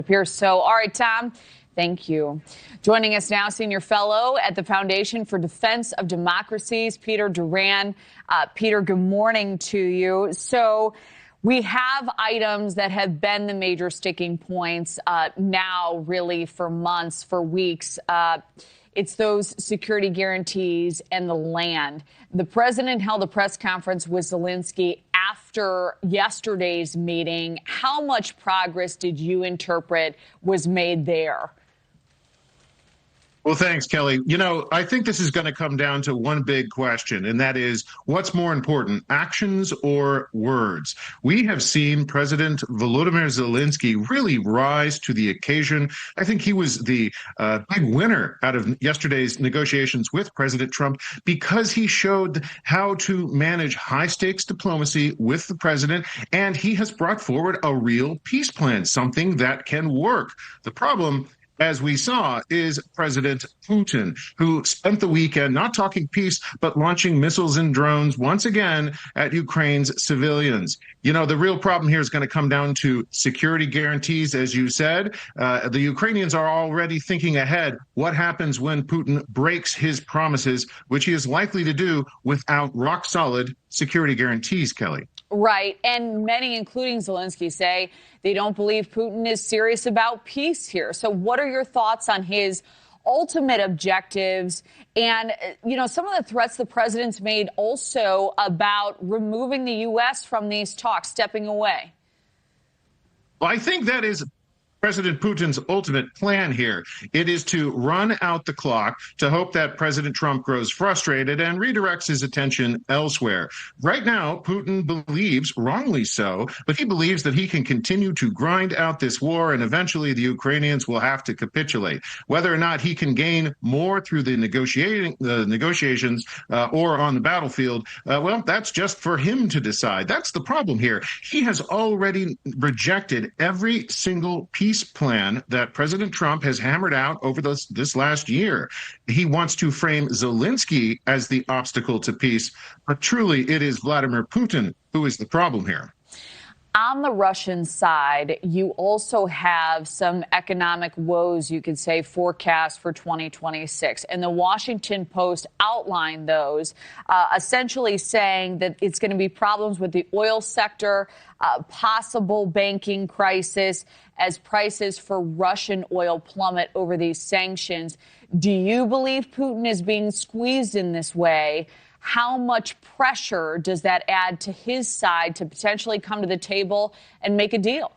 Appears so. All right, Tom, thank you. Joining us now, Senior Fellow at the Foundation for Defense of Democracies, Peter Doran. Peter, good morning to you. So we have items that have been the major sticking points now really for months, for weeks. It's those security guarantees and the land. The president held a press conference with Zelenskyy after yesterday's meeting. How much progress did you interpret was made there? Well, thanks, Kelly. You know, I think this is going to come down to one big question, and that is, what's more important, actions or words? We have seen President Volodymyr Zelenskyy really rise to the occasion. I think he was the big winner out of yesterday's negotiations with President Trump because he showed how to manage high-stakes diplomacy with the president, and he has brought forward a real peace plan, something that can work. The problem, as we saw, is President Putin, who spent the weekend not talking peace, but launching missiles and drones once again at Ukraine's civilians. You know, the real problem here is going to come down to security guarantees, as you said. The Ukrainians are already thinking ahead. What happens when Putin breaks his promises, which he is likely to do without rock-solid security guarantees, Kelly? Right. And many, including Zelenskyy, say they don't believe Putin is serious about peace here. So what are your thoughts on his ultimate objectives and, you know, some of the threats the president's made also about removing the U.S. from these talks, stepping away? Well, I think that is President Putin's ultimate plan here. It is to run out the clock to hope that President Trump grows frustrated and redirects his attention elsewhere. Right now, Putin believes, wrongly so, but he believes that he can continue to grind out this war and eventually the Ukrainians will have to capitulate. Whether or not he can gain more through the negotiations or on the battlefield, well, that's just for him to decide. That's the problem here. He has already rejected every single peace plan that President Trump has hammered out over this last year. He wants to frame Zelenskyy as the obstacle to peace, but truly it is Vladimir Putin who is the problem here. On the Russian side, you also have some economic woes, you could say, forecast for 2026. And the Washington Post outlined those, essentially saying that it's going to be problems with the oil sector, possible banking crisis as prices for Russian oil plummet over these sanctions. Do you believe Putin is being squeezed in this way? How much pressure does that add to his side to potentially come to the table and make a deal?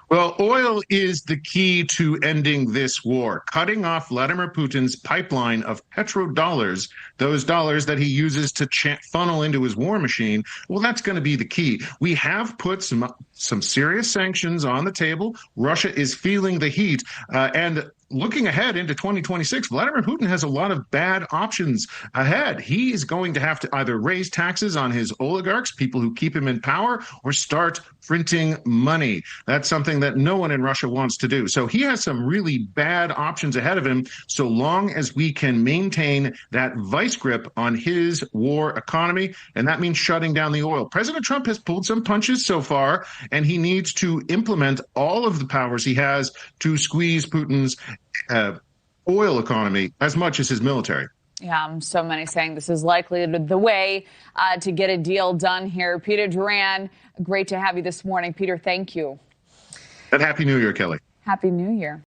Well, oil is the key to ending this war, cutting off Vladimir Putin's pipeline of petrodollars, those dollars that he uses to funnel into his war machine. Well, that's going to be the key. We have put some serious sanctions on the table. Russia is feeling the heat, and looking ahead into 2026, Vladimir Putin has a lot of bad options ahead. He is going to have to either raise taxes on his oligarchs, people who keep him in power, or start printing money. That's something that no one in Russia wants to do. So he has some really bad options ahead of him, so long as we can maintain that vice grip on his war economy, and that means shutting down the oil. President Trump has pulled some punches so far, and he needs to implement all of the powers he has to squeeze Putin's oil economy as much as his military. Yeah, so many saying this is likely the way to get a deal done here. Peter Doran, great to have you this morning. Peter, thank you. And Happy New Year, Kelly. Happy New Year.